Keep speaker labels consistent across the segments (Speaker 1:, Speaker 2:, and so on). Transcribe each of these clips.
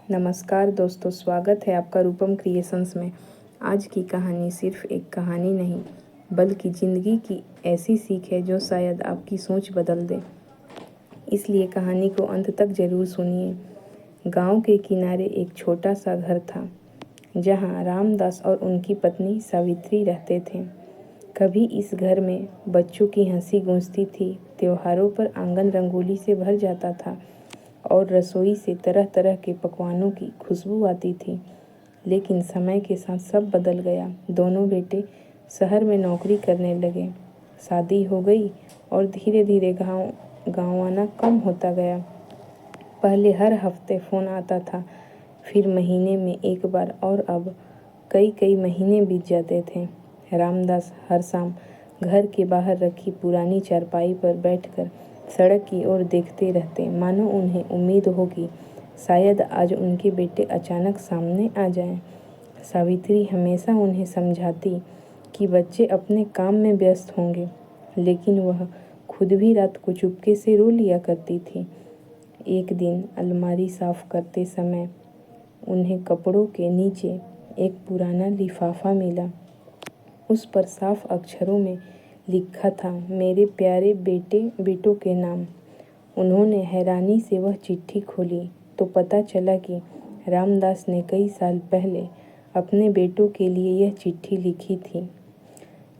Speaker 1: नमस्कार दोस्तों, स्वागत है आपका रूपम क्रिएशंस में। आज की कहानी सिर्फ एक कहानी नहीं, बल्कि ज़िंदगी की ऐसी सीख है जो शायद आपकी सोच बदल दे। इसलिए कहानी को अंत तक ज़रूर सुनिए। गांव के किनारे एक छोटा सा घर था, जहां रामदास और उनकी पत्नी सावित्री रहते थे। कभी इस घर में बच्चों की हंसी गूंजती थी, त्योहारों पर आंगन रंगोली से भर जाता था और रसोई से तरह तरह के पकवानों की खुशबू आती थी। लेकिन समय के साथ सब बदल गया। दोनों बेटे शहर में नौकरी करने लगे, शादी हो गई और धीरे धीरे गाँव आना कम होता गया। पहले हर हफ्ते फ़ोन आता था, फिर महीने में एक बार, और अब कई कई महीने बीत जाते थे। रामदास हर शाम घर के बाहर रखी पुरानी चारपाई पर बैठकर सड़क की ओर देखते रहते, मानो उन्हें उम्मीद हो कि शायद आज उनके बेटे अचानक सामने आ जाएं। सावित्री हमेशा उन्हें समझाती कि बच्चे अपने काम में व्यस्त होंगे, लेकिन वह खुद भी रात को चुपके से रो लिया करती थी। एक दिन अलमारी साफ करते समय उन्हें कपड़ों के नीचे एक पुराना लिफाफा मिला। उस पर साफ अक्षरों में लिखा था, मेरे प्यारे बेटों के नाम। उन्होंने हैरानी से वह चिट्ठी खोली तो पता चला कि रामदास ने कई साल पहले अपने बेटों के लिए यह चिट्ठी लिखी थी,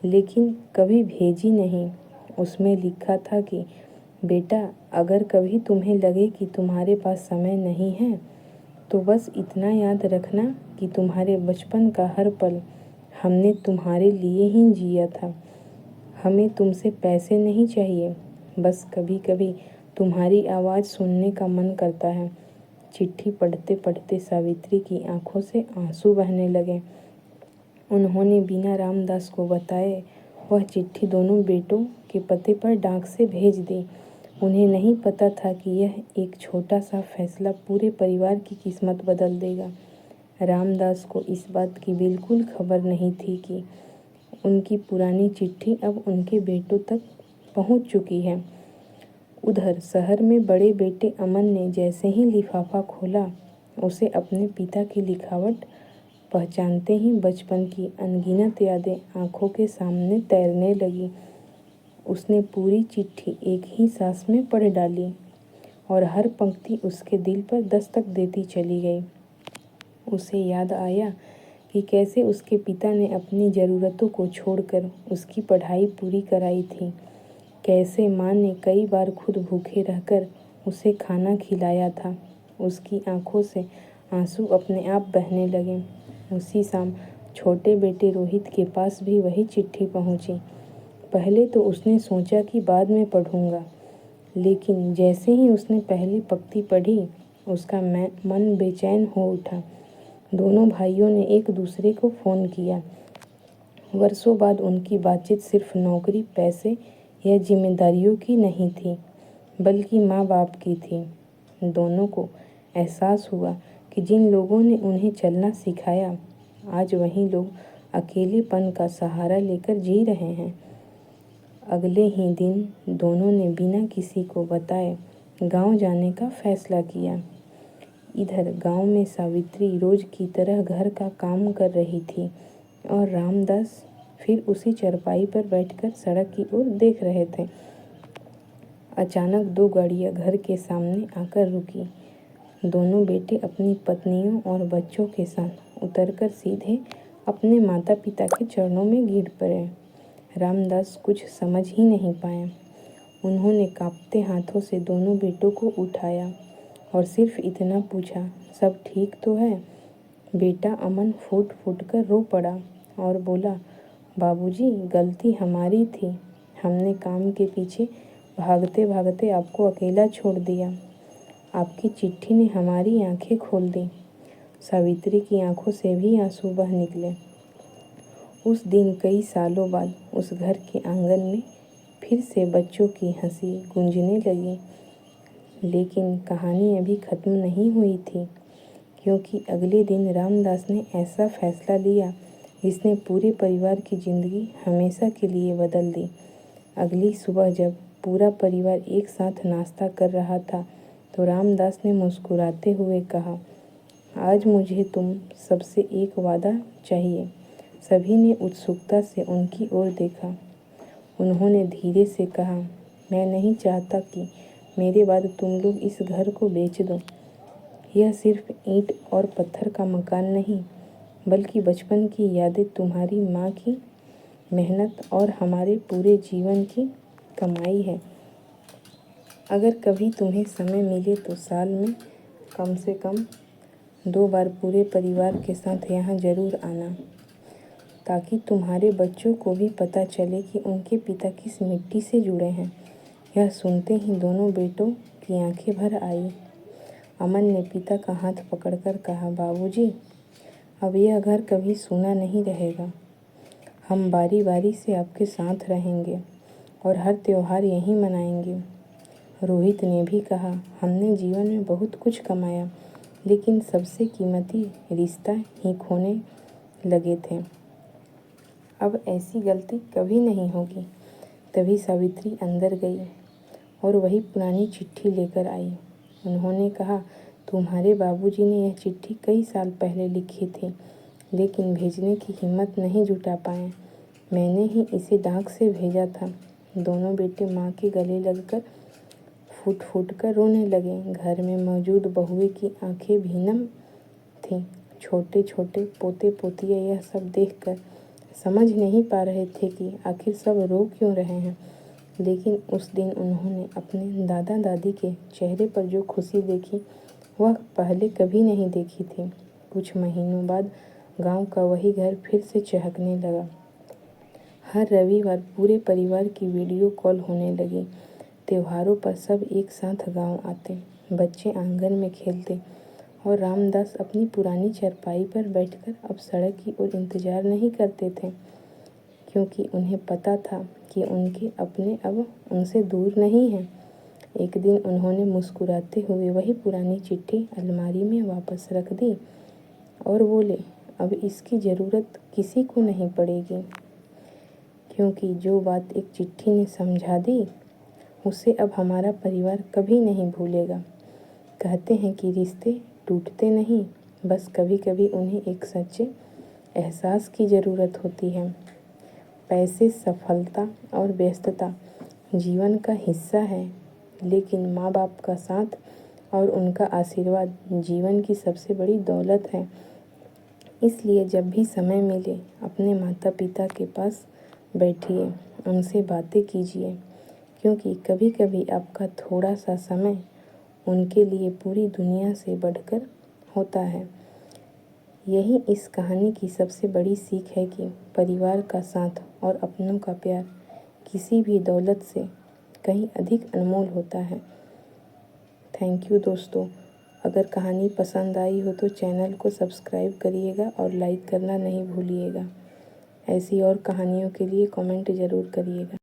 Speaker 1: लेकिन कभी भेजी नहीं। उसमें लिखा था कि बेटा, अगर कभी तुम्हें लगे कि तुम्हारे पास समय नहीं है, तो बस इतना याद रखना कि तुम्हारे बचपन का हर पल हमने तुम्हारे लिए ही जिया था। हमें तुमसे पैसे नहीं चाहिए, बस कभी कभी तुम्हारी आवाज़ सुनने का मन करता है। चिट्ठी पढ़ते पढ़ते सावित्री की आंखों से आंसू बहने लगे। उन्होंने बिना रामदास को बताए वह चिट्ठी दोनों बेटों के पते पर डाक से भेज दी। उन्हें नहीं पता था कि यह एक छोटा सा फैसला पूरे परिवार की किस्मत बदल देगा। रामदास को इस बात की बिल्कुल खबर नहीं थी कि उनकी पुरानी चिट्ठी अब उनके बेटों तक पहुंच चुकी है। उधर शहर में बड़े बेटे अमन ने जैसे ही लिफाफा खोला, उसे अपने पिता की लिखावट पहचानते ही बचपन की अनगिनत यादें आंखों के सामने तैरने लगी। उसने पूरी चिट्ठी एक ही सांस में पढ़ डाली और हर पंक्ति उसके दिल पर दस्तक देती चली गई। उसे याद आया कि कैसे उसके पिता ने अपनी ज़रूरतों को छोड़कर उसकी पढ़ाई पूरी कराई थी, कैसे माँ ने कई बार खुद भूखे रहकर उसे खाना खिलाया था। उसकी आंखों से आंसू अपने आप बहने लगे। उसी शाम छोटे बेटे रोहित के पास भी वही चिट्ठी पहुंची। पहले तो उसने सोचा कि बाद में पढ़ूंगा, लेकिन जैसे ही उसने पहली पंक्ति पढ़ी, उसका मन बेचैन हो उठा। दोनों भाइयों ने एक दूसरे को फ़ोन किया। वर्षों बाद उनकी बातचीत सिर्फ नौकरी, पैसे या जिम्मेदारियों की नहीं थी, बल्कि माँ बाप की थी। दोनों को एहसास हुआ कि जिन लोगों ने उन्हें चलना सिखाया, आज वही लोग अकेलेपन का सहारा लेकर जी रहे हैं। अगले ही दिन दोनों ने बिना किसी को बताए गांव जाने का फैसला किया। इधर गांव में सावित्री रोज की तरह घर का काम कर रही थी और रामदास फिर उसी चारपाई पर बैठकर सड़क की ओर देख रहे थे। अचानक दो गाड़ियां घर के सामने आकर रुकी। दोनों बेटे अपनी पत्नियों और बच्चों के साथ उतरकर सीधे अपने माता पिता के चरणों में गिर पड़े। रामदास कुछ समझ ही नहीं पाया। उन्होंने कांपते हाथों से दोनों बेटों को उठाया और सिर्फ इतना पूछा, सब ठीक तो है? बेटा अमन फूट फूट कर रो पड़ा और बोला, बाबूजी, गलती हमारी थी। हमने काम के पीछे भागते भागते आपको अकेला छोड़ दिया। आपकी चिट्ठी ने हमारी आंखें खोल दी। सावित्री की आंखों से भी आंसू बह निकले। उस दिन कई सालों बाद उस घर के आंगन में फिर से बच्चों की हंसी गूंजने लगी। लेकिन कहानी अभी ख़त्म नहीं हुई थी, क्योंकि अगले दिन रामदास ने ऐसा फैसला लिया जिसने पूरे परिवार की ज़िंदगी हमेशा के लिए बदल दी। अगली सुबह जब पूरा परिवार एक साथ नाश्ता कर रहा था, तो रामदास ने मुस्कुराते हुए कहा, आज मुझे तुम सबसे एक वादा चाहिए। सभी ने उत्सुकता से उनकी ओर देखा। उन्होंने धीरे से कहा, मैं नहीं चाहता कि मेरे बाद तुम लोग इस घर को बेच दो। यह सिर्फ ईंट और पत्थर का मकान नहीं, बल्कि बचपन की यादें, तुम्हारी माँ की मेहनत और हमारे पूरे जीवन की कमाई है। अगर कभी तुम्हें समय मिले तो साल में कम से कम 2 बार पूरे परिवार के साथ यहाँ ज़रूर आना, ताकि तुम्हारे बच्चों को भी पता चले कि उनके पिता किस मिट्टी से जुड़े हैं। यह सुनते ही दोनों बेटों की आंखें भर आई। अमन ने पिता का हाथ पकड़कर कहा, बाबूजी, अब यह घर कभी सूना नहीं रहेगा। हम बारी बारी से आपके साथ रहेंगे और हर त्योहार यहीं मनाएंगे। रोहित ने भी कहा, हमने जीवन में बहुत कुछ कमाया, लेकिन सबसे कीमती रिश्ता ही खोने लगे थे। अब ऐसी गलती कभी नहीं होगी। तभी सावित्री अंदर गई और वही पुरानी चिट्ठी लेकर आई। उन्होंने कहा, तुम्हारे बाबूजी ने यह चिट्ठी कई साल पहले लिखी थी, लेकिन भेजने की हिम्मत नहीं जुटा पाए। मैंने ही इसे डाक से भेजा था। दोनों बेटे माँ के गले लगकर फूट फूट कर रोने लगे। घर में मौजूद बहुएं की आंखें भी नम थीं। छोटे छोटे पोते पोतियाँ यह सब देखकर समझ नहीं पा रहे थे कि आखिर सब रो क्यों रहे हैं। लेकिन उस दिन उन्होंने अपने दादा दादी के चेहरे पर जो खुशी देखी, वह पहले कभी नहीं देखी थी। कुछ महीनों बाद गांव का वही घर फिर से चहकने लगा। हर रविवार पूरे परिवार की वीडियो कॉल होने लगी। त्योहारों पर सब एक साथ गांव आते, बच्चे आंगन में खेलते और रामदास अपनी पुरानी चारपाई पर बैठकर अब सड़क की ओर इंतजार नहीं करते थे, क्योंकि उन्हें पता था कि उनके अपने अब उनसे दूर नहीं हैं। एक दिन उन्होंने मुस्कुराते हुए वही पुरानी चिट्ठी अलमारी में वापस रख दी और बोले, अब इसकी ज़रूरत किसी को नहीं पड़ेगी, क्योंकि जो बात एक चिट्ठी ने समझा दी, उसे अब हमारा परिवार कभी नहीं भूलेगा। कहते हैं कि रिश्ते टूटते नहीं, बस कभी कभी उन्हें एक सच्चे एहसास की ज़रूरत होती है। पैसे, सफलता और व्यस्तता जीवन का हिस्सा है, लेकिन माँ बाप का साथ और उनका आशीर्वाद जीवन की सबसे बड़ी दौलत है। इसलिए जब भी समय मिले अपने माता पिता के पास बैठिए, उनसे बातें कीजिए, क्योंकि कभी कभी आपका थोड़ा सा समय उनके लिए पूरी दुनिया से बढ़कर होता है। यही इस कहानी की सबसे बड़ी सीख है कि परिवार का साथ और अपनों का प्यार किसी भी दौलत से कहीं अधिक अनमोल होता है। थैंक यू दोस्तों। अगर कहानी पसंद आई हो तो चैनल को सब्सक्राइब करिएगा और लाइक करना नहीं भूलिएगा। ऐसी और कहानियों के लिए कमेंट ज़रूर करिएगा।